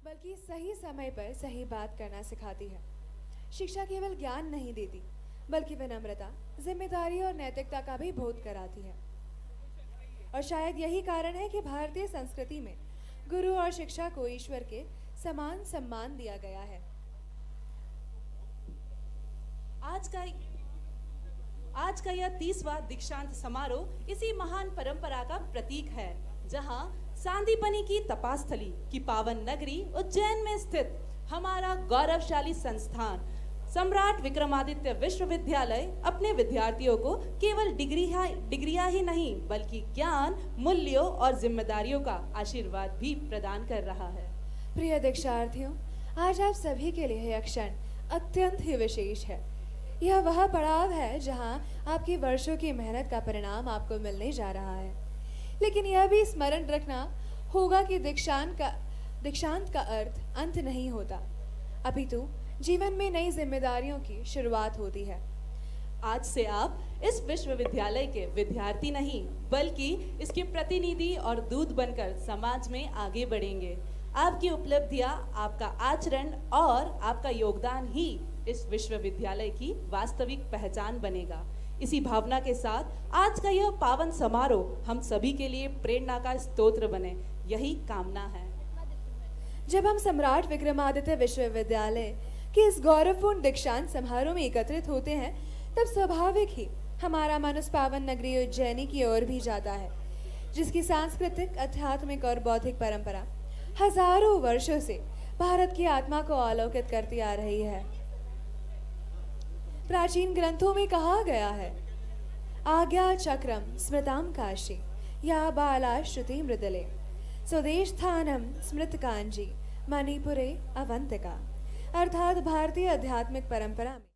बल्कि सही समय पर सही बात करना सिखाती है। शिक्षा केवल ज्ञान नहीं देती, बल्कि विनम्रता, जिम्मेदारी और नैतिकता का भी बोध कराती है। और शायद यही कारण है कि भारतीय संस्कृति में गुरु और शिक्षा को ईश्वर के समान सम्मान दिया गया है। आज का आज का यह 30वां दीक्षांत समारोह इसी महान परंपरा का प्रतीक है, जहां सांदीपनी की तपास्थली की पावन नगरी उज्जैन में स्थित हमारा गौरवशाली संस्थान सम्राट विक्रमादित्य विश्वविद्यालय अपने विद्यार्थियों को केवल डिग्रियां ही नहीं बल्कि ज्ञान, मूल्यों और जिम्मेदारियों का आशीर्वाद भी प्रदान कर रहा है। प्रिय दीक्षार्थियों, आज आप सभी के लिए यह क्षण अत्यंत ही विशेष है। यह वह पड़ाव है जहां आपकी वर्षों की मेहनत का परिणाम आपको मिलने जा रहा है। लेकिन यह भी स्मरण रखना होगा कि दीक्षांत का अर्थ अंत नहीं होता, अपितु जीवन में नई जिम्मेदारियों की शुरुआत होती है। आज से आप इस विश्वविद्यालय के विद्यार्थी नहीं बल्कि इसके प्रतिनिधि और दूत बनकर समाज में आगे बढ़ेंगे। आपकी उपलब्धियां, आपका आचरण और आपका योगदान ही इस विश्वविद्यालय की वास्तविक पहचान बनेगा। इसी भावना के साथ आज का यह पावन समारोह हम सभी के लिए प्रेरणा का स्तोत्र बने, यही कामना है। जब हम सम्राट विक्रमादित्य विश्वविद्यालय के इस गौरवपूर्ण दीक्षांत समारोह में एकत्रित होते हैं, तब स्वाभाविक ही हमारा मन उस पावन नगरी उज्जैनी की ओर भी जाता है, जिसकी सांस्कृतिक, आध्यात्मिक और बौद्धिक परंपरा हजारों वर्षों से भारत की आत्मा को आलोकित करती आ रही है। प्राचीन ग्रंथों में कहा गया है, आज्ञा चक्रम स्मृताम काशी या बाला श्रुति मृदले स्वदेश स्थानम स्मृत कांजी मणिपुरे अवंतिका। अर्थात भारतीय आध्यात्मिक परंपरा में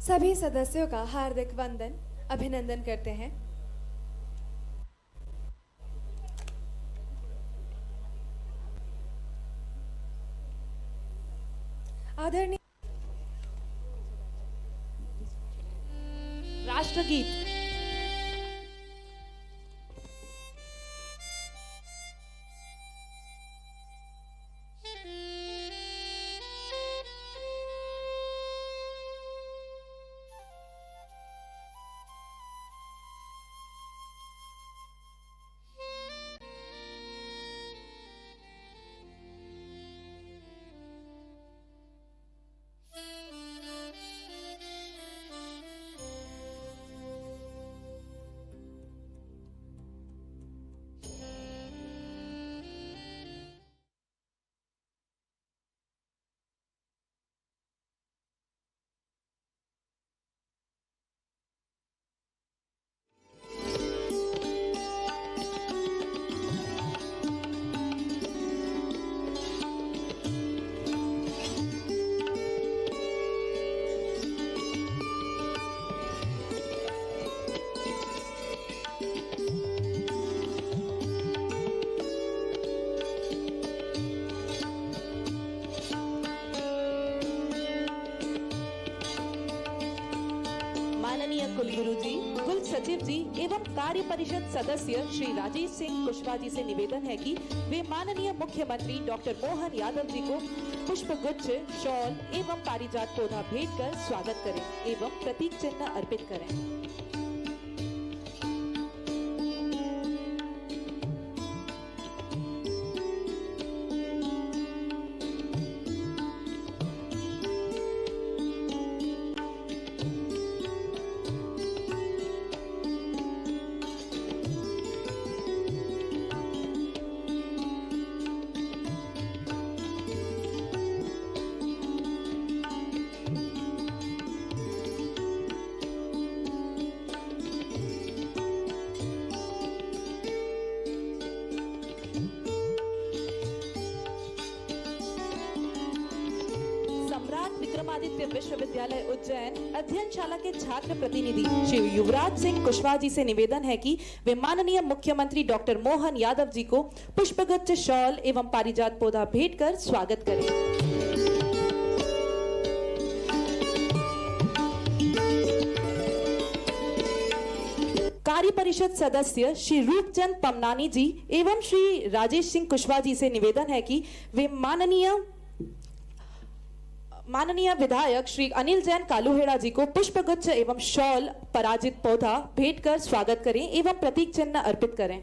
सभी सदस्यों का हार्दिक वंदन, अभिनंदन करते हैं। आदरणीय राष्ट्रगीत। कुलगुरु जी, कुल सचिव जी एवं कार्य परिषद सदस्य श्री राजेश सिंह कुशवाहा जी से निवेदन है कि वे माननीय मुख्यमंत्री डॉक्टर मोहन यादव जी को पुष्प गुच्छ, शॉल एवं पारिजात पौधा भेंट कर स्वागत करें एवं प्रतीक चिन्ह अर्पित करें। विक्रमादित्य विश्वविद्यालय उज्जैन अध्ययनशाला के छात्र प्रतिनिधि श्री युवराज सिंह कुशवाहा जी से निवेदन है कि वे माननीय मुख्यमंत्री डॉक्टर मोहन यादव जी को पुष्पगुच्छ, शॉल एवं पारिजात पौधा भेंट कर स्वागत करें। कार्य परिषद सदस्य श्री रूपचंद पमनानी जी एवं श्री राजेश सिंह कुशवाहा जी से निवेदन है कि वे माननीय विधायक श्री अनिल जैन कालूहेड़ा जी को पुष्पगुच्छ एवं शॉल, पराजित पौधा भेंट कर स्वागत करें एवं प्रतीक चिन्ह अर्पित करें।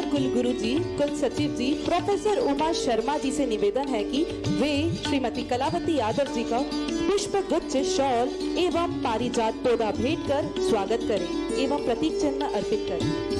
कुलगुरु जी, कुल सचिव जी, प्रोफेसर उमा शर्मा जी से निवेदन है कि वे श्रीमती कलावती यादव जी का पुष्पगुच्छ, शॉल एवं पारिजात पौधा भेंट कर स्वागत करें एवं प्रतीक चिन्ह अर्पित करें।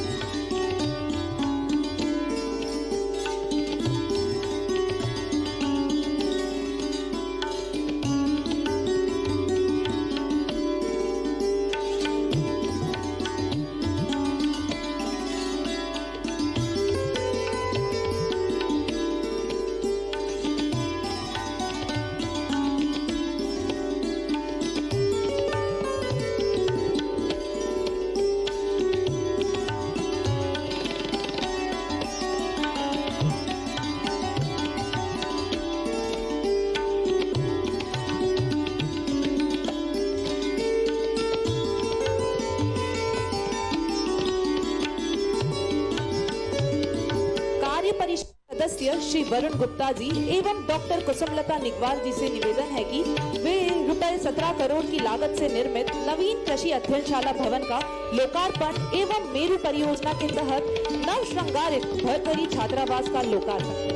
सदस्य श्री वरुण गुप्ता जी एवं डॉक्टर कुसुमलता निगवाल जी से निवेदन है कि वे रुपए 17 करोड़ की लागत से निर्मित नवीन कृषि अध्ययनशाला भवन का लोकार्पण एवं मेरू परियोजना के तहत नव श्रृंगारित भरभरी छात्रावास का लोकार्पण।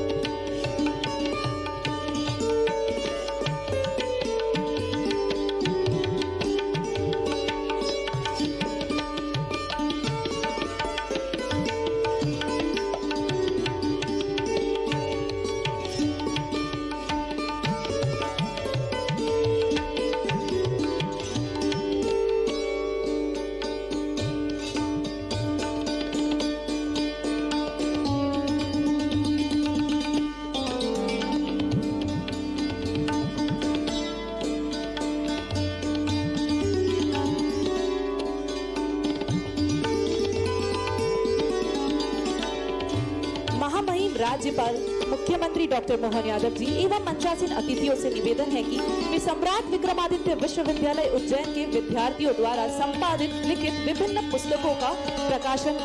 महामहिम राज्यपाल मुख्यमंत्री डॉक्टर मोहन यादव जी एवं मंचासीन अतिथियों से निवेदन है कि वे सम्राट विक्रमादित्य विश्वविद्यालय उज्जैन के विद्यार्थियों द्वारा संपादित लिखित विभिन्न पुस्तकों का प्रकाशन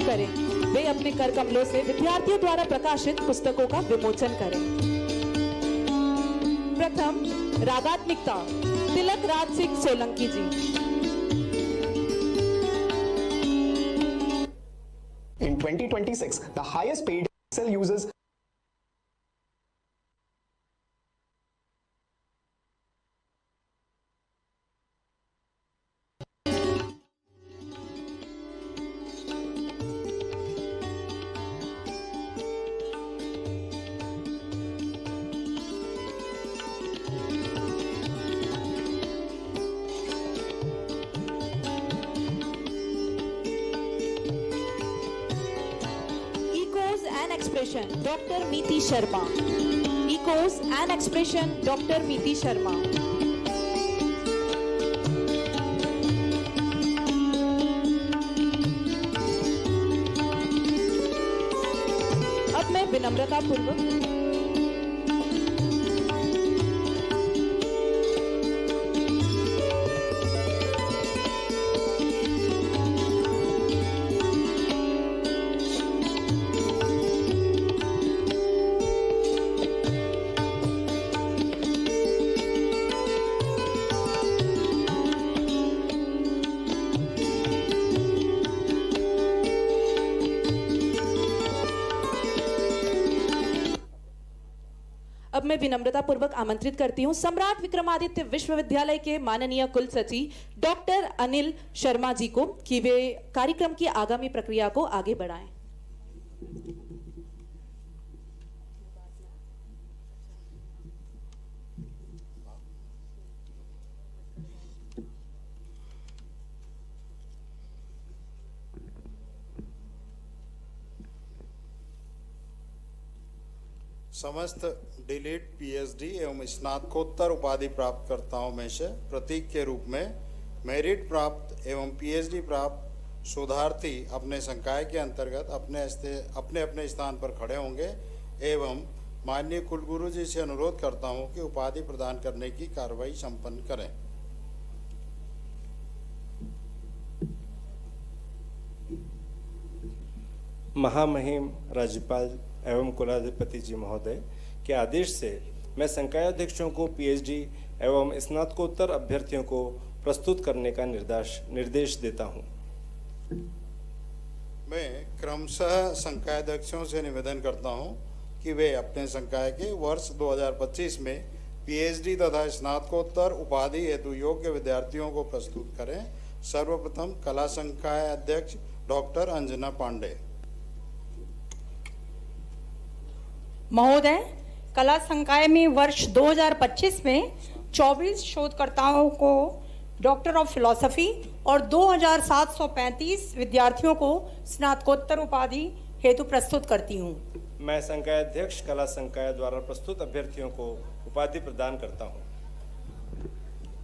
करें। वे अपने कर कमलों से विद्यार्थियों द्वारा प्रकाशित पुस्तकों का विमोचन करें। प्रथम रागात्मिकता तिलक राज सिंह सोलंकी जी। In 2026, the highest paid Excel users expression doctor मीति Sharma. Eeco an expression doctor मीति Sharma. अब मैं विनम्रता पूर्वक अब मैं विनम्रता पूर्वक आमंत्रित करती हूं सम्राट विक्रमादित्य विश्वविद्यालय के माननीय कुलसचिव डॉक्टर अनिल शर्मा जी को कि वे कार्यक्रम की आगामी प्रक्रिया को आगे बढ़ाएं। समस्त डिलीट पीएचडी एवं स्नातकोत्तर उपाधि प्राप्तकर्ताओं में से प्रतीक के रूप में मेरिट प्राप्त एवं पीएचडी प्राप्त शोधार्थी अपने संकाय के अंतर्गत अपने अपने स्थान पर खड़े होंगे एवं माननीय कुलगुरु जी से अनुरोध करता हूं कि उपाधि प्रदान करने की कार्रवाई संपन्न करें। महामहिम राज्यपाल एवं कुलाधिपति जी महोदय के आदेश से मैं संकायाध्यक्षों को पीएचडी एवं स्नातकोत्तर अभ्यर्थियों को प्रस्तुत करने का निर्देश देता हूं। मैं क्रमशः संकायाध्यक्षों से निवेदन करता हूं कि वे अपने संकाय के वर्ष 2025 में पीएचडी तथा स्नातकोत्तर उपाधि हेतु योग्य विद्यार्थियों को प्रस्तुत करें। सर्वप्रथम कला संकाय अध्यक्ष डॉक्टर अंजना पांडे। महोदय, कला संकाय में वर्ष 2025 में 24 शोधकर्ताओं को डॉक्टर ऑफ फिलॉसफी और 2735 विद्यार्थियों को स्नातकोत्तर उपाधि हेतु प्रस्तुत करती हूँ। मैं संकाय अध्यक्ष कला संकाय द्वारा प्रस्तुत अभ्यर्थियों को उपाधि प्रदान करता हूँ।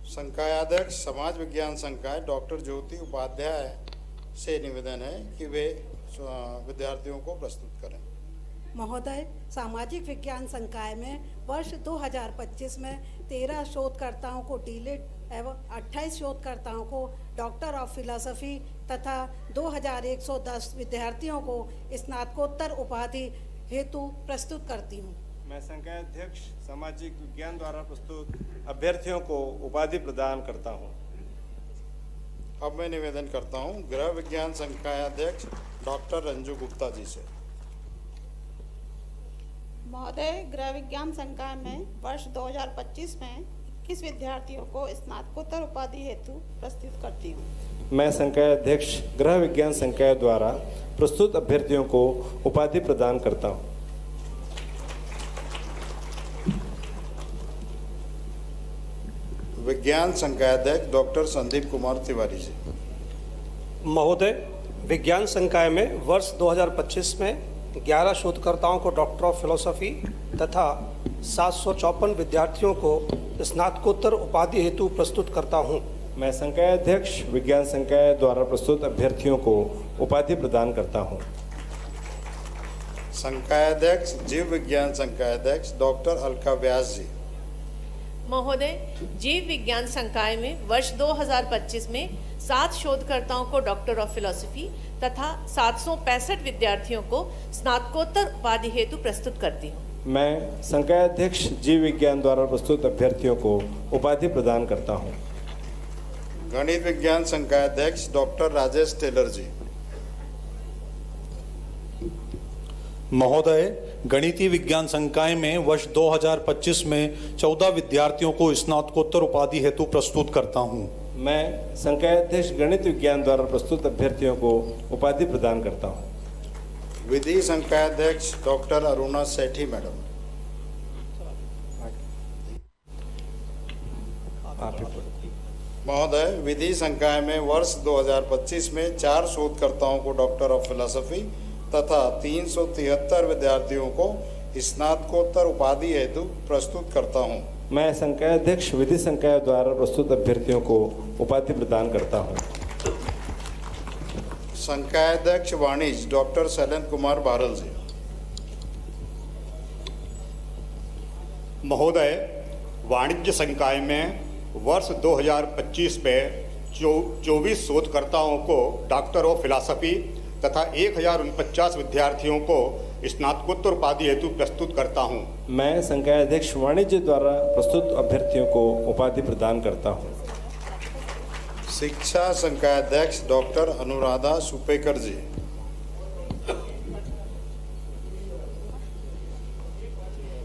संकायाध्यक्ष समाज विज्ञान संकाय डॉक्टर ज्योति उपाध्याय से निवेदन है कि वे विद्यार्थियों को प्रस्तुत करें। महोदय, सामाजिक विज्ञान संकाय में वर्ष 2025 में 13 शोधकर्ताओं को डीलिट एवं 28 शोधकर्ताओं को डॉक्टर ऑफ फिलॉसफी तथा 2110 विद्यार्थियों को स्नातकोत्तर उपाधि हेतु प्रस्तुत करती हूँ। मैं संकाय अध्यक्ष सामाजिक विज्ञान द्वारा प्रस्तुत अभ्यर्थियों को उपाधि प्रदान करता हूँ। अब मैं निवेदन करता हूँ गृह विज्ञान संकाय अध्यक्ष डॉक्टर रंजू गुप्ता जी से। महोदय, गृह विज्ञान संकाय में वर्ष 2025 में 21 विद्यार्थियों को स्नातकोत्तर उपाधि हेतु प्रस्तुत करती हूँ। मैं संकाय अध्यक्ष गृह विज्ञान संकाय द्वारा प्रस्तुत अभ्यर्थियों को उपाधि प्रदान करता हूँ। विज्ञान संकाय अध्यक्ष डॉक्टर संदीप कुमार तिवारी जी। महोदय, विज्ञान संकाय में वर्ष 2025 में 11 शोधकर्ताओं को डॉक्टर ऑफ फिलॉसफी तथा 754 विद्यार्थियों को स्नातकोत्तर उपाधि हेतु प्रस्तुत करता हूं। मैं संकाय अध्यक्ष विज्ञान संकाय द्वारा प्रस्तुत अभ्यर्थियों को उपाधि प्रदान करता हूं। संकाय अध्यक्ष जीव विज्ञान संकाय अध्यक्ष डॉक्टर अलका व्यास जी। महोदय, जीव विज्ञान संकाय में वर्ष 2025 में 7 शोधकर्ताओं को डॉक्टर ऑफ फिलॉसफी तथा 765 विद्यार्थियों को स्नातकोत्तर उपाधि हेतु प्रस्तुत करती हूँ। मैं संकाय अध्यक्ष जीव विज्ञान द्वारा प्रस्तुत अभ्यर्थियों को उपाधि प्रदान करता हूँ। गणित विज्ञान संकाय अध्यक्ष डॉक्टर राजेश टेलर जी। महोदय, गणितीय विज्ञान संकाय में वर्ष 2025 में 14 विद्यार्थियों को स्नातकोत्तर उपाधि हेतु प्रस्तुत करता हूं। मैं संकाय अध्यक्ष गणित विज्ञान द्वारा प्रस्तुत अभ्यर्थियों को उपाधि प्रदान करता हूं। विधि संकाय अध्यक्ष डॉक्टर अरुणा सेठी मैडम। महोदय, विधि संकाय में वर्ष 2025 में 4 शोधकर्ताओं को डॉक्टर ऑफ फिलॉसफी तथा 373 विद्यार्थियों को स्नातकोत्तर उपाधि हेतु प्रस्तुत करता हूं। मैं संकाय अध्यक्ष विधि संकाय द्वारा प्रस्तुत अभ्यर्थियों को उपाधि प्रदान करता हूं। संकाय अध्यक्ष वाणिज्य डॉक्टर शैलेंद्र कुमार बारल जी। महोदय, वाणिज्य संकाय में वर्ष 2025 में 24 शोधकर्ताओं को डॉक्टर ऑफ फिलॉसफी तथा 1049 विद्यार्थियों को स्नातकोत्तर उपाधि हेतु प्रस्तुत करता हूं। मैं संकाय अध्यक्ष वाणिज्य द्वारा प्रस्तुत अभ्यर्थियों को उपाधि प्रदान करता हूं। शिक्षा संकाय अध्यक्ष डॉक्टर अनुराधा सुपेकर जी।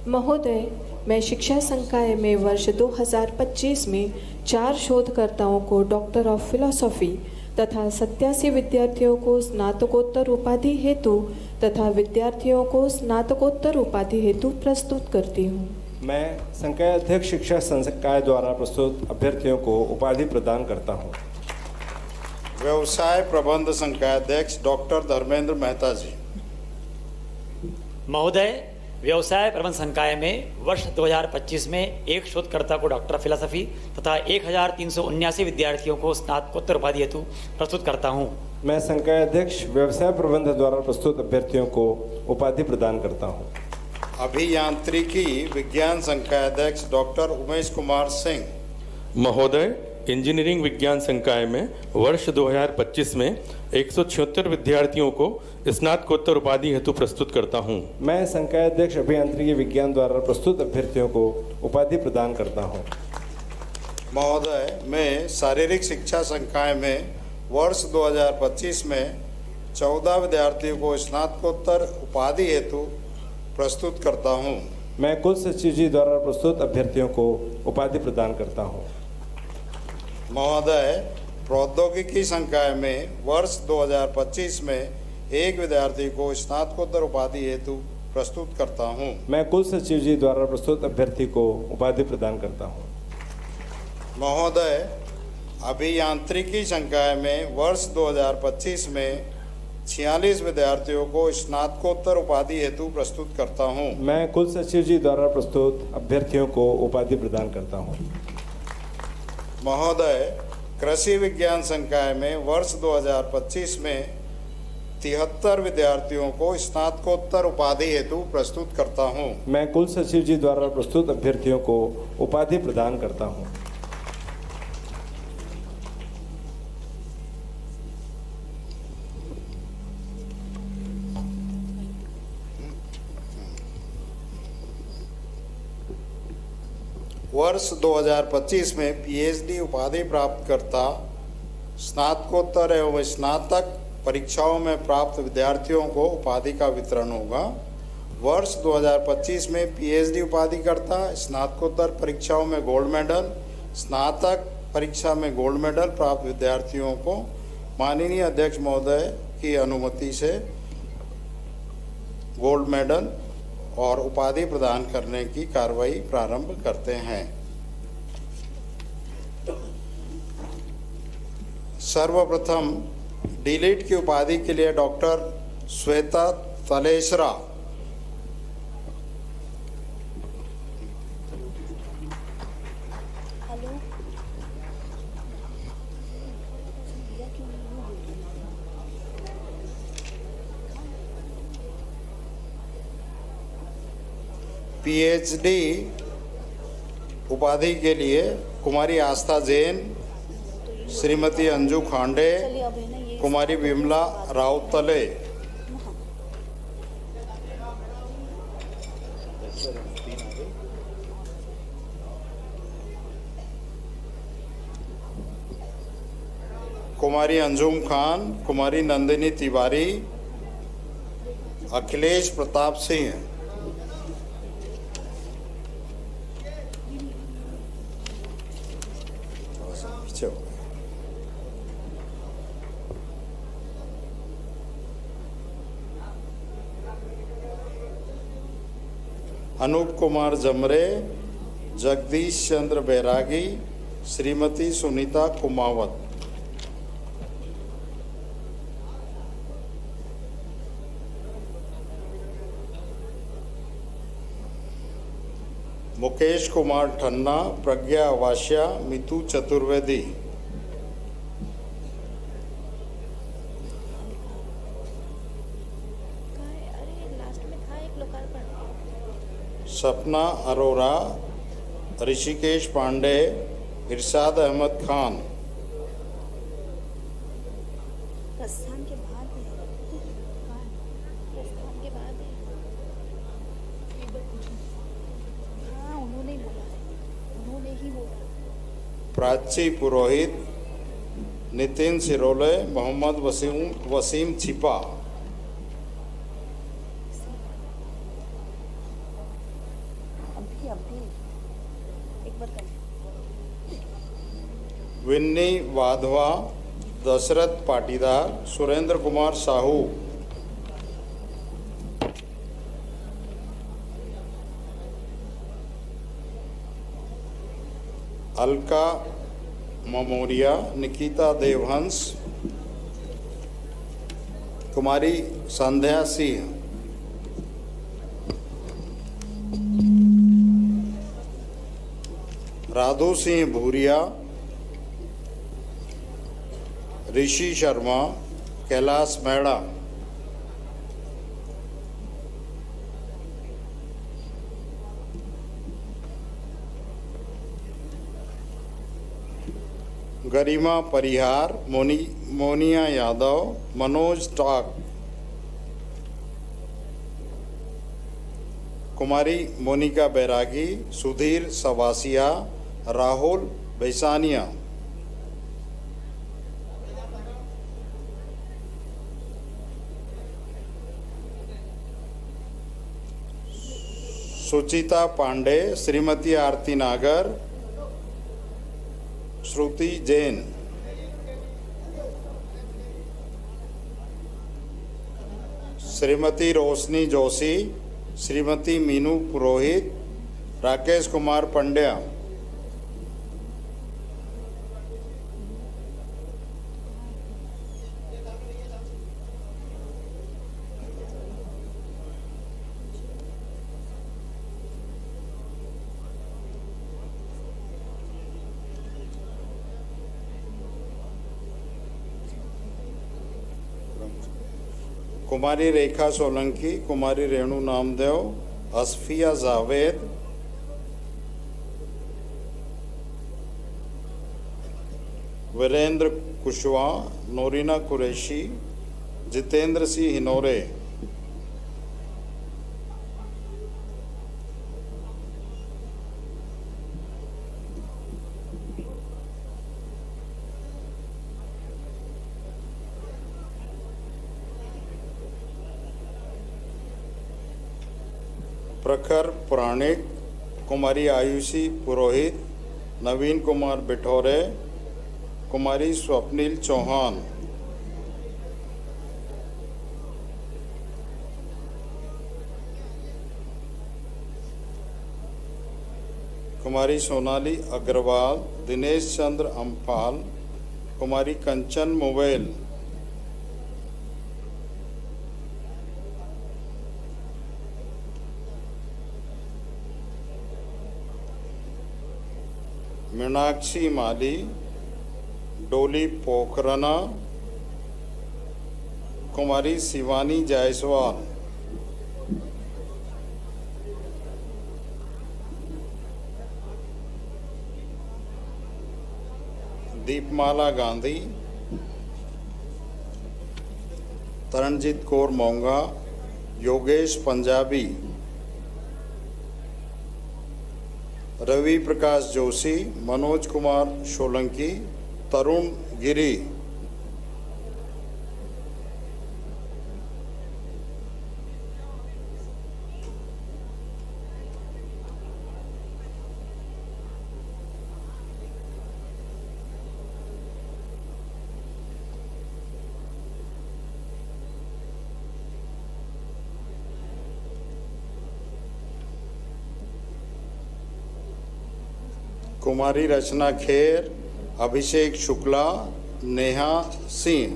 महोदय, मैं शिक्षा संकाय में वर्ष 2025 में 4 शोधकर्ताओं को डॉक्टर ऑफ फिलॉसफी तथा 87 विद्यार्थियों को स्नातकोत्तर उपाधि हेतु तथा विद्यार्थियों को स्नातकोत्तर उपाधि हेतु प्रस्तुत करती हूँ। मैं संकाय अध्यक्ष शिक्षा संकाय द्वारा प्रस्तुत अभ्यर्थियों को उपाधि प्रदान करता हूँ। व्यवसाय प्रबंध संकाय अध्यक्ष डॉक्टर धर्मेंद्र मेहता जी। महोदय, व्यवसाय प्रबंध संकाय में वर्ष 2025 में एक शोधकर्ता को डॉक्टर ऑफ फिलॉसफी तथा 1379 विद्यार्थियों को स्नातकोत्तर उपाधि हेतु प्रस्तुत करता हूँ। मैं संकाय अध्यक्ष व्यवसाय प्रबंध द्वारा प्रस्तुत अभ्यर्थियों को उपाधि प्रदान करता हूँ। अभियांत्रिकी विज्ञान संकाय अध्यक्ष डॉक्टर उमेश कुमार सिंह। महोदय, इंजीनियरिंग विज्ञान संकाय में वर्ष 2025 में 176 विद्यार्थियों को स्नातकोत्तर उपाधि हेतु प्रस्तुत करता हूं। मैं संकाय अध्यक्ष अभियांत्रिकी विज्ञान द्वारा प्रस्तुत अभ्यर्थियों को उपाधि प्रदान करता हूं। महोदय, मैं शारीरिक शिक्षा संकाय में वर्ष 2025 में 14 विद्यार्थियों को स्नातकोत्तर उपाधि हेतु प्रस्तुत करता हूं। मैं कुल सचिव जी द्वारा प्रस्तुत अभ्यर्थियों को उपाधि प्रदान करता हूं। महोदय, प्रौद्योगिकी संकाय में वर्ष 2025 में एक विद्यार्थी को स्नातकोत्तर उपाधि हेतु प्रस्तुत करता हूं। मैं कुल सचिव जी द्वारा प्रस्तुत अभ्यर्थी को उपाधि प्रदान करता हूं। महोदय, अभियांत्रिकी संकाय में वर्ष 2025 में 46 विद्यार्थियों को स्नातकोत्तर उपाधि हेतु प्रस्तुत करता हूं। मैं कुल सचिव जी द्वारा प्रस्तुत अभ्यर्थियों को उपाधि प्रदान करता हूं। महोदय, कृषि विज्ञान संकाय में वर्ष 2025 में 73 विद्यार्थियों को स्नातकोत्तर उपाधि हेतु प्रस्तुत करता हूं। मैं कुल सचिव जी द्वारा प्रस्तुत अभ्यर्थियों को उपाधि प्रदान करता हूं। वर्ष 2025 में पीएचडी उपाधि प्राप्तकर्ता स्नातकोत्तर एवं स्नातक परीक्षाओं में प्राप्त विद्यार्थियों को उपाधि का वितरण होगा। वर्ष 2025 में पीएचडी उपाधिकर्ता स्नातकोत्तर परीक्षाओं में गोल्ड मेडल, स्नातक परीक्षा में गोल्ड मेडल प्राप्त विद्यार्थियों को माननीय अध्यक्ष महोदय की अनुमति से गोल्ड मेडल और उपाधि प्रदान करने की कार्रवाई प्रारंभ करते हैं। सर्वप्रथम डीलिट की उपाधि के लिए डॉक्टर श्वेता तलेसरा पीएचडी उपाधि के लिए कुमारी आस्था जैन, श्रीमती अंजू खांडे, कुमारी विमला राउतले। कुमारी अंजुम खान, कुमारी नंदिनी तिवारी, अखिलेश प्रताप सिंह। अनूप कुमार जमरे, जगदीश चंद्र बैरागी, श्रीमती सुनीता कुमावत। मुकेश कुमार ठन्ना, प्रज्ञा वाश्या, मितू चतुर्वेदी। सपना अरोरा, ऋषिकेश पांडे, इरशाद अहमद खान। प्रस्थान के बाद प्रस्थान के बाद हाँ उन्होंने ही बोला। प्राची पुरोहित, नितिन सिरोले, मोहम्मद वसीम छिपा। अभी विन्नी वाधवा, दशरथ पाटीदार, सुरेंद्र कुमार साहू, अलका ममोरिया, निकिता देवहंस, कुमारी संध्या सिंह, राधु सिंह भूरिया, ऋषि शर्मा, कैलाश मैड़ा, गरिमा परिहार, मोनिया यादव, मनोज टाक, कुमारी मोनिका बैरागी, सुधीर सवासिया, राहुल बैसानिया, सुचिता पांडे, श्रीमती आरती नागर, श्रुति जैन, श्रीमती रोशनी जोशी, श्रीमती मीनू पुरोहित, राकेश कुमार पंड्या, कुमारी रेखा सोलंकी, कुमारी रेणु नामदेव, असफिया जावेद, वीरेंद्र कुशवाहा, नोरीना कुरैशी, जितेंद्र सिंह हिनोरे, प्रखर पुराणिक, कुमारी आयुषी पुरोहित, नवीन कुमार बिठौरे, कुमारी स्वप्निल चौहान, कुमारी सोनाली अग्रवाल, दिनेश चंद्र अम्पाल, कुमारी कंचन मोवेल, मीनाक्षी माली, डोली पोखरना, कुमारी शिवानी जायसवाल, दीपमाला गांधी, तरणजीत कौर मोंगा, योगेश पंजाबी, रवि प्रकाश जोशी, मनोज कुमार सोलंकी, तरुण गिरी, कुमारी रचना खेर, अभिषेक शुक्ला, नेहा सिंह,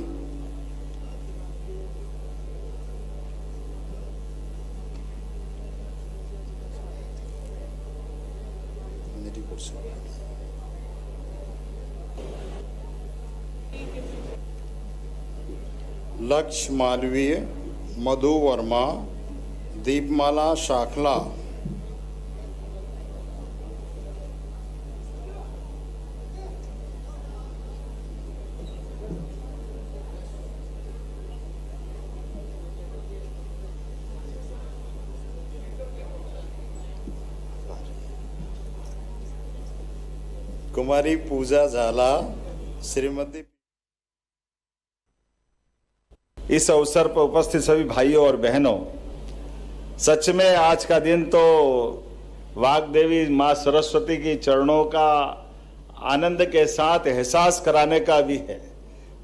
मेरी कुर्सी, लक्ष्य मालवीय, मधु वर्मा, दीपमाला शाखला, कुमारी पूजा झाला, श्रीमती। इस अवसर पर उपस्थित सभी भाइयों और बहनों, सच में आज का दिन तो वाग्देवी माँ सरस्वती की चरणों का आनंद के साथ एहसास कराने का भी है,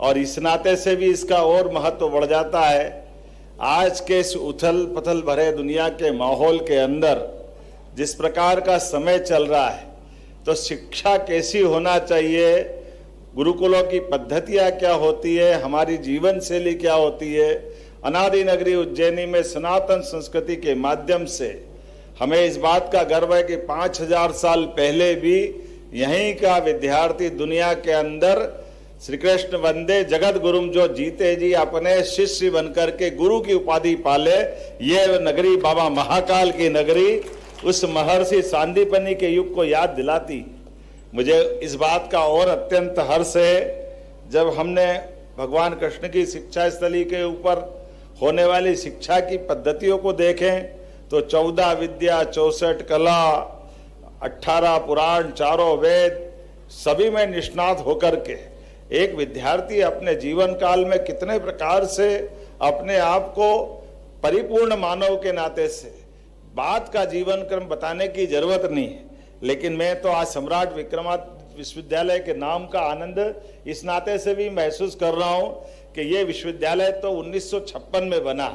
और इस नाते से भी इसका और महत्व बढ़ जाता है। आज के इस उथल पथल भरे दुनिया के माहौल के अंदर जिस प्रकार का समय चल रहा है, तो शिक्षा कैसी होना चाहिए, गुरुकुलों की पद्धतियाँ क्या होती है, हमारी जीवन शैली क्या होती है। अनादि नगरी उज्जैनी में सनातन संस्कृति के माध्यम से हमें इस बात का गर्व है कि 5000 साल पहले भी यहीं का विद्यार्थी दुनिया के अंदर श्री कृष्ण वंदे जगत गुरुम जो जीते जी अपने शिष्य बनकर के गुरु की उपाधि पाले, ये नगरी बाबा महाकाल की नगरी उस महर्षि सांदीपनि के युग को याद दिलाती। मुझे इस बात का और अत्यंत हर्ष है जब हमने भगवान कृष्ण की शिक्षा स्थली के ऊपर होने वाली शिक्षा की पद्धतियों को देखें तो 14 विद्या, 64 कला, 18 पुराण, 4 वेद, सभी में निष्णात होकर के एक विद्यार्थी अपने जीवन काल में कितने प्रकार से अपने आप को परिपूर्ण मानव के नाते से बात का जीवन क्रम बताने की जरूरत नहीं है। लेकिन मैं तो आज सम्राट विक्रमादित्य विश्वविद्यालय के नाम का आनंद इस नाते से भी महसूस कर रहा हूं कि ये विश्वविद्यालय तो 1956 में बना,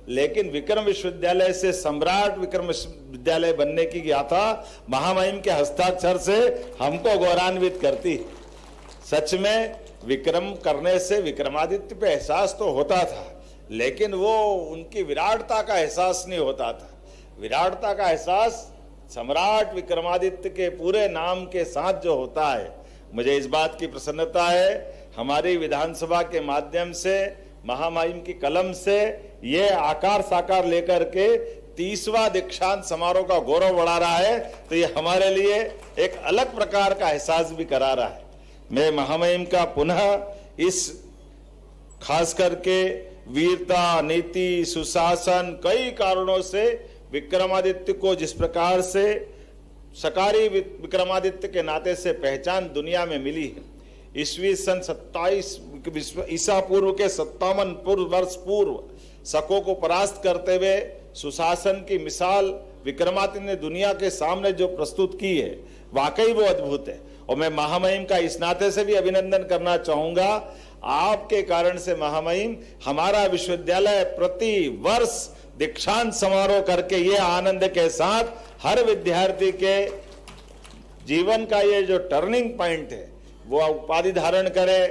लेकिन विक्रम विश्वविद्यालय से सम्राट विक्रम विश्वविद्यालय बनने की गाथा महामहिम के हस्ताक्षर से हमको गौरवान्वित करती। सच में विक्रम करने से विक्रमादित्य पे एहसास तो होता था, लेकिन वो उनकी विराटता का एहसास नहीं होता था। विराटता का एहसास सम्राट विक्रमादित्य के पूरे नाम के साथ जो होता है, मुझे इस बात की प्रसन्नता है हमारी विधानसभा के माध्यम से महामहिम की कलम से ये आकार साकार लेकर के 30वां दीक्षांत समारोह का गौरव बढ़ा रहा है, तो ये हमारे लिए एक अलग प्रकार का एहसास भी करा रहा है। मैं महामहिम का पुनः इस खास करके वीरता, नीति, सुशासन, कई कारणों से विक्रमादित्य को जिस प्रकार से सकारी विक्रमादित्य के नाते से पहचान दुनिया में मिली है, ईस्वी सन 27 ईसा पूर्व के 57 वर्ष पूर्व शकों को परास्त करते हुए सुशासन की मिसाल विक्रमादित्य ने दुनिया के सामने जो प्रस्तुत की है, वाकई वो अद्भुत है। और मैं महामहिम का इस नाते से भी अभिनंदन करना चाहूंगा। आपके कारण से महामहिम हमारा विश्वविद्यालय प्रति वर्ष दीक्षांत समारोह करके ये आनंद के साथ हर विद्यार्थी के जीवन का ये जो टर्निंग पॉइंट है वो उपाधि धारण करे,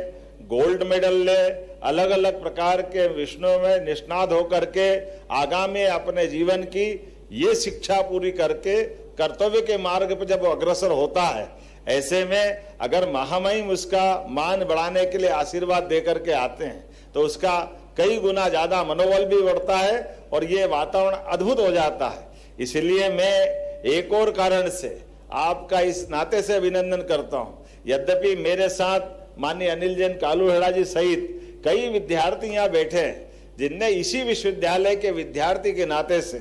गोल्ड मेडल ले, अलग अलग प्रकार के विषयों में निष्णात होकर के आगामी अपने जीवन की ये शिक्षा पूरी करके कर्तव्य के मार्ग पर जब अग्रसर होता है, ऐसे में अगर महामहिम उसका मान बढ़ाने के लिए आशीर्वाद देकर के आते हैं तो उसका कई गुना ज्यादा मनोबल भी बढ़ता है और ये वातावरण अद्भुत हो जाता है। इसलिए मैं एक और कारण से आपका इस नाते से अभिनंदन करता हूं। यद्यपि मेरे साथ माननीय अनिल जैन कालूहेड़ा जी सहित कई विद्यार्थी यहाँ बैठे हैं जिनने इसी विश्वविद्यालय के विद्यार्थी के नाते से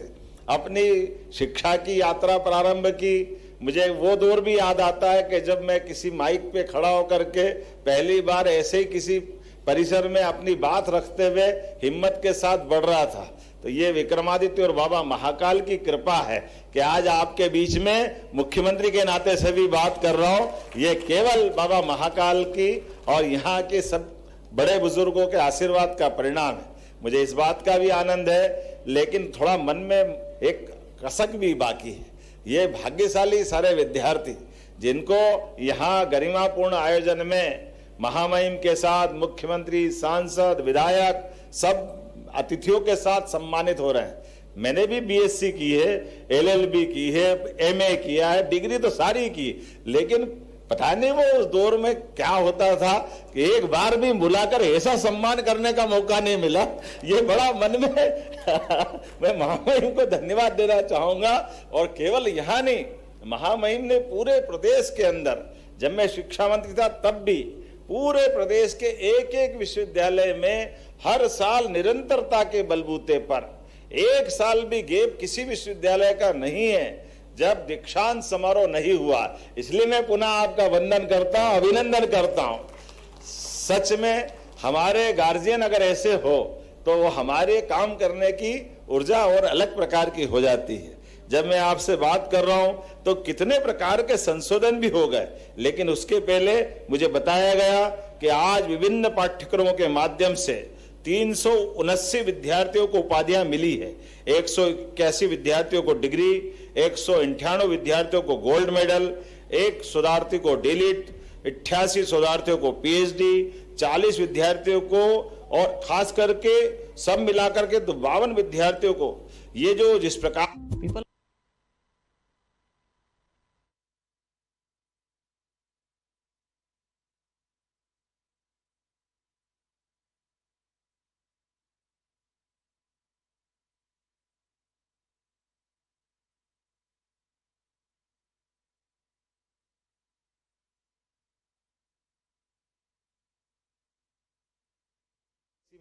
अपनी शिक्षा की यात्रा प्रारंभ की। मुझे वो दौर भी याद आता है कि जब मैं किसी माइक पे खड़ा होकर के पहली बार ऐसे ही किसी परिसर में अपनी बात रखते हुए हिम्मत के साथ बढ़ रहा था, तो ये विक्रमादित्य और बाबा महाकाल की कृपा है कि आज आपके बीच में मुख्यमंत्री के नाते से भी बात कर रहा हूं। ये केवल बाबा महाकाल की और यहाँ के सब बड़े बुजुर्गों के आशीर्वाद का परिणाम है। मुझे इस बात का भी आनंद है, लेकिन थोड़ा मन में एक कसक भी बाकी है। ये भाग्यशाली सारे विद्यार्थी जिनको यहाँ गरिमापूर्ण आयोजन में महामहिम के साथ मुख्यमंत्री, सांसद, विधायक सब अतिथियों के साथ सम्मानित हो रहे हैं। मैंने भी बीएससी की है, एलएलबी की है, एमए किया है, डिग्री तो सारी की, लेकिन पता नहीं वो उस दौर में क्या होता था कि एक बार भी बुलाकर ऐसा सम्मान करने का मौका नहीं मिला। ये बड़ा मन में मैं महामहिम को धन्यवाद देना चाहूंगा। और केवल यहाँ नहीं, महामहिम ने पूरे प्रदेश के अंदर, जब मैं शिक्षा मंत्री था तब भी पूरे प्रदेश के एक एक विश्वविद्यालय में हर साल निरंतरता के बलबूते पर एक साल भी गैप किसी विश्वविद्यालय का नहीं है जब दीक्षांत समारोह नहीं हुआ। इसलिए मैं पुनः आपका वंदन करता हूं, अभिनंदन करता हूं। सच में हमारे गार्जियन अगर ऐसे हो तो वो हमारे काम करने की ऊर्जा और अलग प्रकार की हो जाती है। जब मैं आपसे बात कर रहा हूं तो कितने प्रकार के संशोधन भी हो गए, लेकिन उसके पहले मुझे बताया गया कि आज विभिन्न पाठ्यक्रमों के माध्यम से 379 विद्यार्थियों को उपाधियां मिली है। 181 विद्यार्थियों को डिग्री, 198 विद्यार्थियों को गोल्ड मेडल, 1 शोधार्थी को डीलिट, 88 शोधार्थियों को पीएचडी, 40 विद्यार्थियों को और खास करके सब मिलाकर के 52 विद्यार्थियों को ये जो जिस प्रकार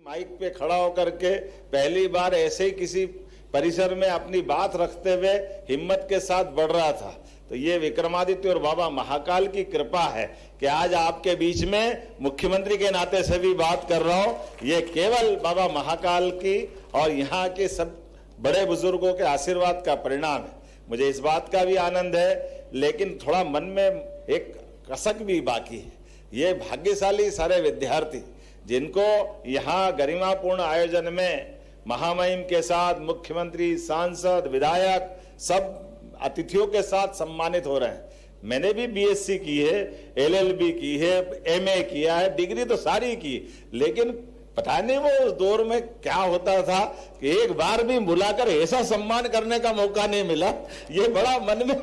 माइक पे खड़ा होकर के पहली बार ऐसे ही किसी परिसर में अपनी बात रखते हुए हिम्मत के साथ बढ़ रहा था, तो ये विक्रमादित्य और बाबा महाकाल की कृपा है कि आज आपके बीच में मुख्यमंत्री के नाते से भी बात कर रहा हूं। ये केवल बाबा महाकाल की और यहाँ के सब बड़े बुजुर्गों के आशीर्वाद का परिणाम है। मुझे इस बात का भी आनंद है, लेकिन थोड़ा मन में एक कसक भी बाकी है। ये भाग्यशाली सारे विद्यार्थी जिनको यहाँ गरिमापूर्ण आयोजन में महामहिम के साथ मुख्यमंत्री, सांसद, विधायक सब अतिथियों के साथ सम्मानित हो रहे हैं। मैंने भी बीएससी की है, एलएलबी की है, एमए किया है, डिग्री तो सारी की, लेकिन पता नहीं वो उस दौर में क्या होता था कि एक बार भी बुलाकर ऐसा सम्मान करने का मौका नहीं मिला। ये बड़ा मन में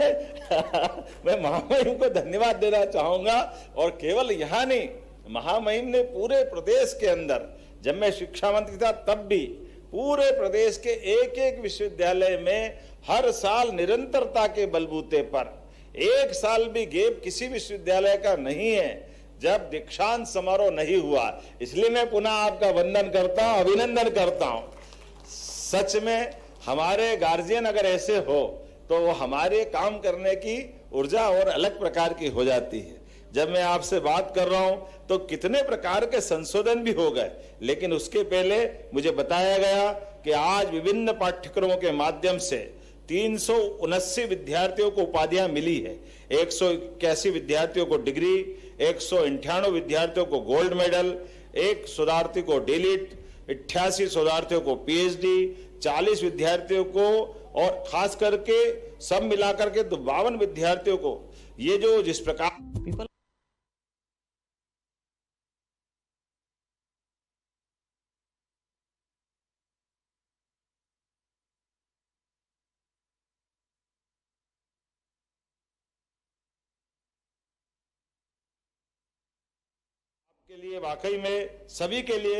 मैं महामहिम को धन्यवाद देना चाहूंगा। और केवल यहाँ नहीं, महामहिम ने पूरे प्रदेश के अंदर, जब मैं शिक्षा मंत्री था तब भी पूरे प्रदेश के एक एक विश्वविद्यालय में हर साल निरंतरता के बलबूते पर एक साल भी गैप किसी विश्वविद्यालय का नहीं है जब दीक्षांत समारोह नहीं हुआ। इसलिए मैं पुनः आपका वंदन करता हूं, अभिनंदन करता हूं। सच में हमारे गार्जियन अगर ऐसे हो तो वो हमारे काम करने की ऊर्जा और अलग प्रकार की हो जाती है। जब मैं आपसे बात कर रहा हूं तो कितने प्रकार के संशोधन भी हो गए, लेकिन उसके पहले मुझे बताया गया कि आज विभिन्न पाठ्यक्रमों के माध्यम से 379 विद्यार्थियों को उपाधियां मिली है। 181 विद्यार्थियों को डिग्री, 198 विद्यार्थियों को गोल्ड मेडल, 1 शोधार्थी को डीलिट, 88 शोधार्थियों को पीएचडी, 40 विद्यार्थियों को और खास करके सब मिलाकर के 52 विद्यार्थियों को ये जो जिस प्रकार के लिए वाकई में सभी के लिए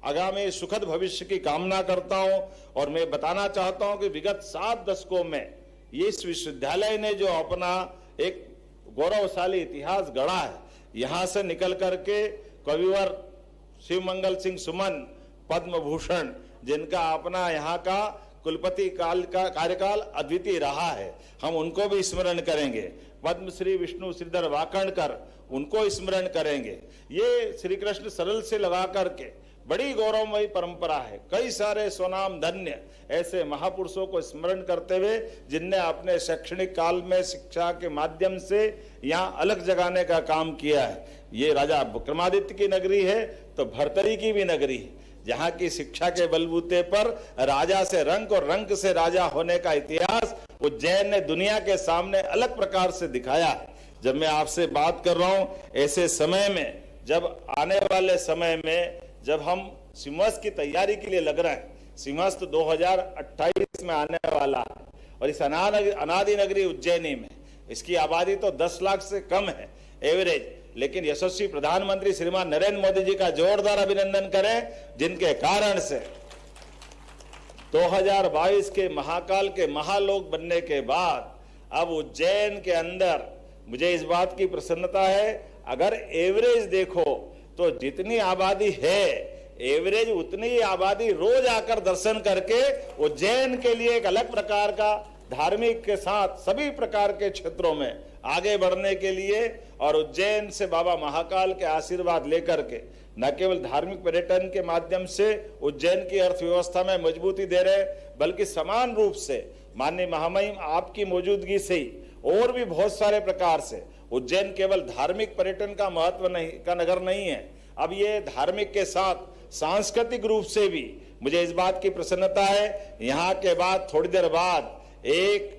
आगामी सुखद भविष्य की कामना करता हूं। और मैं बताना चाहता हूं कि विगत 7 दशकों में ये इस विश्वविद्यालय ने जो अपना एक गौरवशाली इतिहास गढ़ा है, यहां से निकल करके कविवर शिवमंगल सिंह सुमन पद्म भूषण, जिनका अपना यहाँ का कुलपति काल का कार्यकाल अद्वितीय रहा है, हम उनको भी स्मरण करेंगे। पद्मश्री विष्णु श्रीधर वाकणकर, उनको स्मरण करेंगे। ये श्री कृष्ण सरल से लगा करके बड़ी गौरवमयी परंपरा है। कई सारे स्वनाम धन्य ऐसे महापुरुषों को स्मरण करते हुए जिनने अपने शैक्षणिक काल में शिक्षा के माध्यम से यहाँ अलग जगाने का काम किया है। ये राजा विक्रमादित्य की नगरी है तो भर्तरी की भी नगरी है, जहाँ की शिक्षा के बलबूते पर राजा से रंक और रंक से राजा होने का इतिहास उज्जैन ने दुनिया के सामने अलग प्रकार से दिखाया। जब मैं आपसे बात कर रहा हूं ऐसे समय में, जब आने वाले समय में जब हम सिंहस्थ की तैयारी के लिए लग रहे हैं, सिंहस्थ 2028 में आने वाला है और इस अनादि नगरी उज्जैनी में इसकी आबादी तो 10 लाख से कम है एवरेज, लेकिन यशस्वी प्रधानमंत्री श्रीमान नरेंद्र मोदी जी का जोरदार अभिनंदन करें, जिनके कारण से 2022 के महाकाल के महालोक बनने के बाद अब उज्जैन के अंदर मुझे इस बात की प्रसन्नता है, अगर एवरेज देखो तो जितनी आबादी है एवरेज उतनी ही आबादी रोज आकर दर्शन करके उज्जैन के लिए एक अलग प्रकार का धार्मिक के साथ सभी प्रकार के क्षेत्रों में आगे बढ़ने के लिए और उज्जैन से बाबा महाकाल के आशीर्वाद लेकर के न केवल धार्मिक पर्यटन के माध्यम से उज्जैन की अर्थव्यवस्था में मजबूती दे रहे, बल्कि समान रूप से माननीय महामहिम आपकी मौजूदगी से ही और भी बहुत सारे प्रकार से उज्जैन केवल धार्मिक पर्यटन का महत्व नहीं का नगर नहीं है, अब ये धार्मिक के साथ सांस्कृतिक रूप से भी मुझे इस बात की प्रसन्नता है। यहाँ के बाद थोड़ी देर बाद एक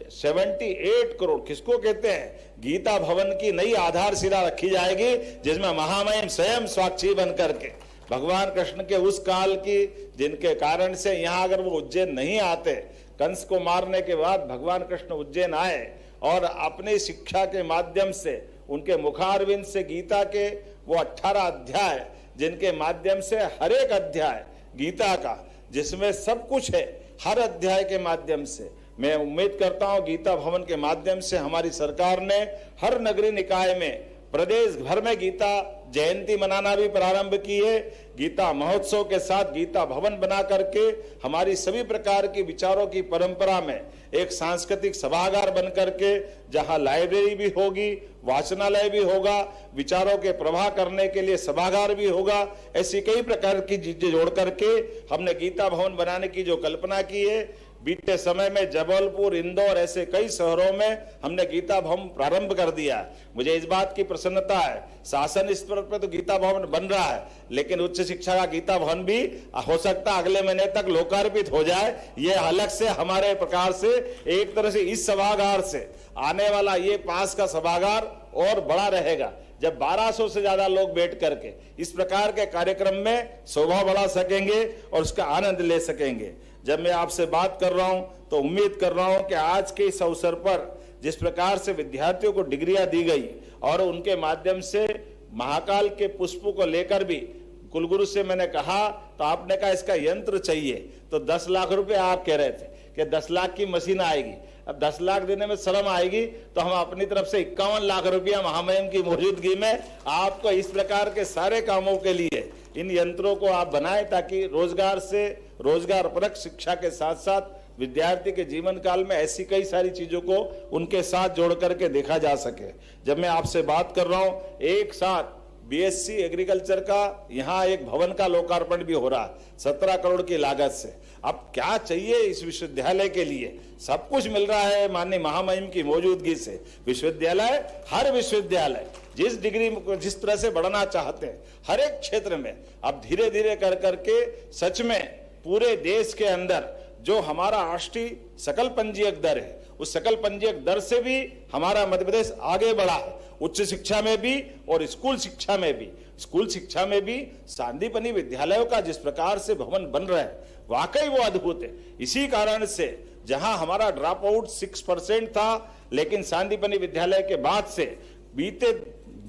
78 करोड़ किसको कहते हैं गीता भवन की नई आधारशिला रखी जाएगी, जिसमें महामहिम स्वयं साक्षी बन करके भगवान कृष्ण के उस काल की जिनके कारण से यहाँ अगर वो उज्जैन नहीं आते, कंस को मारने के बाद भगवान कृष्ण उज्जैन आए और अपनी शिक्षा के माध्यम से उनके मुखारविंद से गीता के वो 18 अध्याय जिनके माध्यम से हर एक अध्याय गीता का जिसमें सब कुछ है, हर अध्याय के माध्यम से मैं उम्मीद करता हूं गीता भवन के माध्यम से हमारी सरकार ने हर नगरीय निकाय में प्रदेश भर में गीता जयंती मनाना भी प्रारंभ की है। गीता महोत्सव के साथ गीता भवन बना करके हमारी सभी प्रकार की विचारों की परंपरा में एक सांस्कृतिक सभागार बन करके जहां लाइब्रेरी भी होगी, वाचनालय भी होगा, विचारों के प्रवाह करने के लिए सभागार भी होगा, ऐसी कई प्रकार की चीजें जोड़ करके हमने गीता भवन बनाने की जो कल्पना की है। बीते समय में जबलपुर, इंदौर ऐसे कई शहरों में हमने गीता भवन प्रारंभ कर दिया। मुझे इस बात की प्रसन्नता है, शासन स्तर पर तो गीता भवन बन रहा है, लेकिन उच्च शिक्षा का गीता भवन भी हो सकता है अगले महीने तक लोकार्पित हो जाए। ये अलग से हमारे प्रकार से एक तरह से इस सभागार से आने वाला ये पास का सभागार और बड़ा रहेगा, जब 1200 से ज्यादा लोग बैठ करके इस प्रकार के कार्यक्रम में शोभा बढ़ा सकेंगे और उसका आनंद ले सकेंगे। जब मैं आपसे बात कर रहा हूं तो उम्मीद कर रहा हूं कि आज के इस अवसर पर जिस प्रकार से विद्यार्थियों को डिग्रियां दी गई और उनके माध्यम से महाकाल के पुष्पों को लेकर भी कुलगुरु से मैंने कहा तो आपने कहा इसका यंत्र चाहिए, तो 10 लाख रुपए आप कह रहे थे कि 10 लाख की मशीन आएगी। अब 10 लाख देने में शर्म आएगी तो हम अपनी तरफ से 51 लाख रुपया महामहिम की मौजूदगी में आपको इस प्रकार के सारे कामों के लिए इन यंत्रों को आप बनाएं, ताकि रोजगार परक शिक्षा के साथ साथ विद्यार्थी के जीवन काल में ऐसी कई सारी चीजों को उनके साथ जोड़ करके देखा जा सके। जब मैं आपसे बात कर रहा हूं, एक साथ बीएससी एग्रीकल्चर का यहाँ एक भवन का लोकार्पण भी हो रहा है 17 करोड़ की लागत से। अब क्या चाहिए इस विश्वविद्यालय के लिए, सब कुछ मिल रहा है माननीय महामहिम की मौजूदगी से। विश्वविद्यालय, हर विश्वविद्यालय जिस डिग्री में जिस तरह से बढ़ना चाहते हैं हर एक क्षेत्र में अब धीरे धीरे कर करके सच में पूरे देश के अंदर जो हमारा राष्ट्रीय सकल पंजीयक दर है, उस सकल पंजीयक दर से भी हमारा मध्य प्रदेश आगे बढ़ा है, उच्च शिक्षा में भी और स्कूल शिक्षा में भी। स्कूल शिक्षा में भी सांदीपनि विद्यालयों का जिस प्रकार से भवन बन रहा है वाकई वो अद्भुत है। इसी कारण से जहां हमारा ड्रॉप आउट 6% था, लेकिन सांदीपनि विद्यालय के बाद से बीते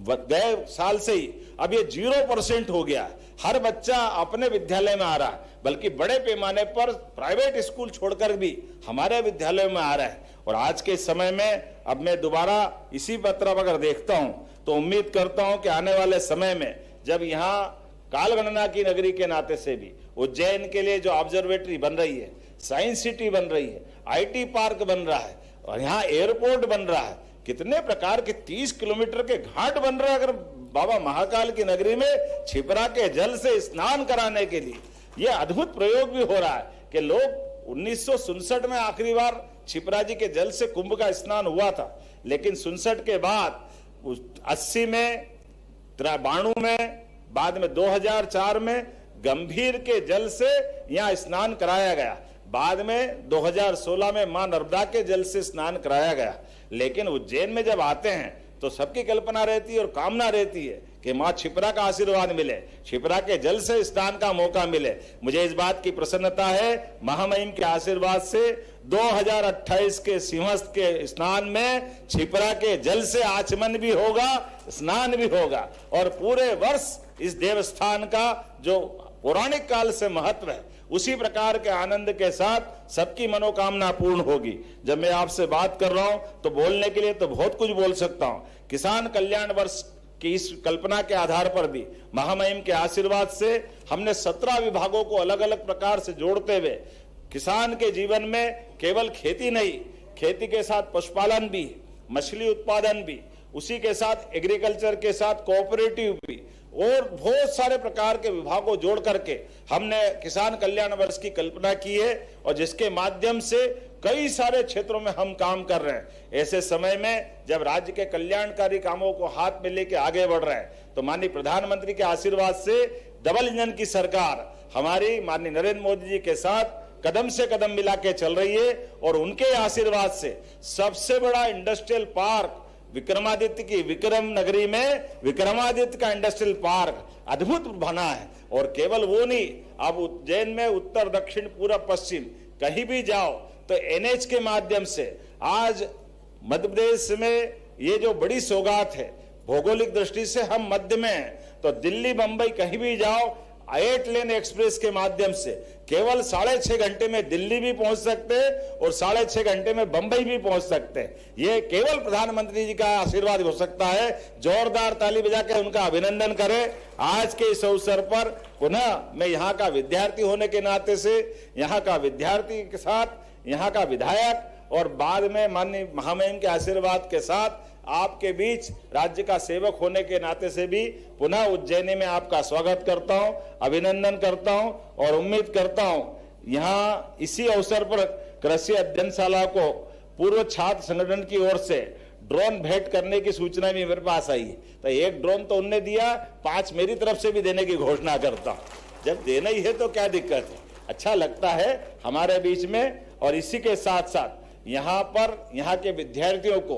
गए साल से ही अब ये 0% हो गया। हर बच्चा अपने विद्यालय में आ रहा है, बल्कि बड़े पैमाने पर प्राइवेट स्कूल छोड़कर भी हमारे विद्यालय में आ रहा है। और आज के समय में अब मैं दोबारा इसी पत्र अगर देखता हूं तो उम्मीद करता हूं कि आने वाले समय में जब यहाँ कालगणना की नगरी के नाते से भी उज्जैन के लिए जो ऑब्जर्वेटरी बन रही है, साइंस सिटी बन रही है, IT पार्क बन रहा है और यहाँ एयरपोर्ट बन रहा है, कितने प्रकार के 30 किलोमीटर के घाट बन रहे हैं। अगर बाबा महाकाल की नगरी में छिपरा के जल से स्नान कराने के लिए यह अद्भुत प्रयोग भी हो रहा है कि लोग 1967 में आखिरी बार छिपरा जी के जल से कुंभ का स्नान हुआ था, लेकिन 67 के बाद 80 में, 92 में, बाद में 2004 में गंभीर के जल से यहां स्नान कराया गया, बाद में 2016 में मां नर्मदा के जल से स्नान कराया गया। लेकिन उज्जैन में जब आते हैं तो सबकी कल्पना रहती है और कामना रहती है कि मां छिपरा का आशीर्वाद मिले, छिपरा के जल से स्नान का मौका मिले। मुझे इस बात की प्रसन्नता है महामहिम के आशीर्वाद से 2028 के सिंहस्थ के स्नान में छिपरा के जल से आचमन भी होगा, स्नान भी होगा और पूरे वर्ष इस देवस्थान का जो पौराणिक काल से महत्व है उसी प्रकार के आनंद के साथ सबकी मनोकामना पूर्ण होगी। जब मैं आपसे बात कर रहा हूं तो बोलने के लिए तो बहुत कुछ बोल सकता हूं। किसान कल्याण वर्ष की इस कल्पना के आधार पर भी महामहिम के आशीर्वाद से हमने 17 विभागों को अलग अलग प्रकार से जोड़ते हुए किसान के जीवन में केवल खेती नहीं, खेती के साथ पशुपालन भी, मछली उत्पादन भी, उसी के साथ एग्रीकल्चर के साथ कोऑपरेटिव भी और बहुत सारे प्रकार के विभागों जोड़ करके हमने किसान कल्याण वर्ष की कल्पना की है और जिसके माध्यम से कई सारे क्षेत्रों में हम काम कर रहे हैं। ऐसे समय में जब राज्य के कल्याणकारी कामों को हाथ में लेके आगे बढ़ रहे हैं, तो माननीय प्रधानमंत्री के आशीर्वाद से डबल इंजन की सरकार हमारी माननीय नरेंद्र मोदी जी के साथ कदम से कदम मिला के चल रही है। और उनके आशीर्वाद से सबसे बड़ा इंडस्ट्रियल पार्क विक्रमादित्य की विक्रम नगरी में विक्रमादित्य का इंडस्ट्रियल पार्क अद्भुत बना है। और केवल वो नहीं, अब उज्जैन में उत्तर दक्षिण पूर्व पश्चिम कहीं भी जाओ तो एनएच के माध्यम से आज मध्य प्रदेश में ये जो बड़ी सौगात है, भौगोलिक दृष्टि से हम मध्य में हैं, तो दिल्ली मुंबई कहीं भी जाओ 8 लेन एक्सप्रेस के माध्यम से केवल 6.5 घंटे में दिल्ली भी पहुंच सकते हैं और 6.5 घंटे में बंबई भी पहुंच सकते हैं। ये केवल प्रधानमंत्री जी का आशीर्वाद हो सकता है। जोरदार ताली बजा के उनका अभिनंदन करें। आज के इस अवसर पर पुनः मैं यहाँ का विद्यार्थी होने के नाते से, यहाँ का विद्यार्थी के साथ यहाँ का विधायक और बाद में माननीय महामहिम के आशीर्वाद के साथ आपके बीच राज्य का सेवक होने के नाते से भी पुनः उज्जैनी में आपका स्वागत करता हूं, अभिनंदन करता हूं और उम्मीद करता हूं यहां इसी अवसर पर कृषि अध्ययनशाला को पूर्व छात्र संगठन की ओर से ड्रोन भेंट करने की सूचना भी मेरे पास आई है। तो एक ड्रोन तो उनने दिया, 5 मेरी तरफ से भी देने की घोषणा करता हूं। जब देना ही है तो क्या दिक्कत है, अच्छा लगता है हमारे बीच में। और इसी के साथ साथ यहाँ पर यहाँ के विद्यार्थियों को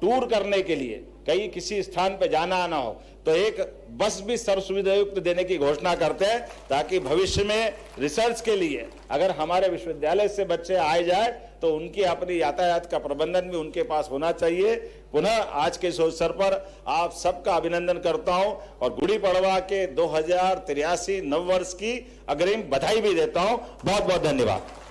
टूर करने के लिए कहीं किसी स्थान पे जाना आना हो तो एक बस भी सर्व सुविधा युक्त देने की घोषणा करते हैं, ताकि भविष्य में रिसर्च के लिए अगर हमारे विश्वविद्यालय से बच्चे आए जाए तो उनकी अपनी यातायात का प्रबंधन भी उनके पास होना चाहिए। पुनः आज के इस अवसर पर आप सबका अभिनंदन करता हूं और गुड़ी पड़वा के 2083 नव वर्ष की अग्रिम बधाई भी देता हूं। बहुत बहुत धन्यवाद।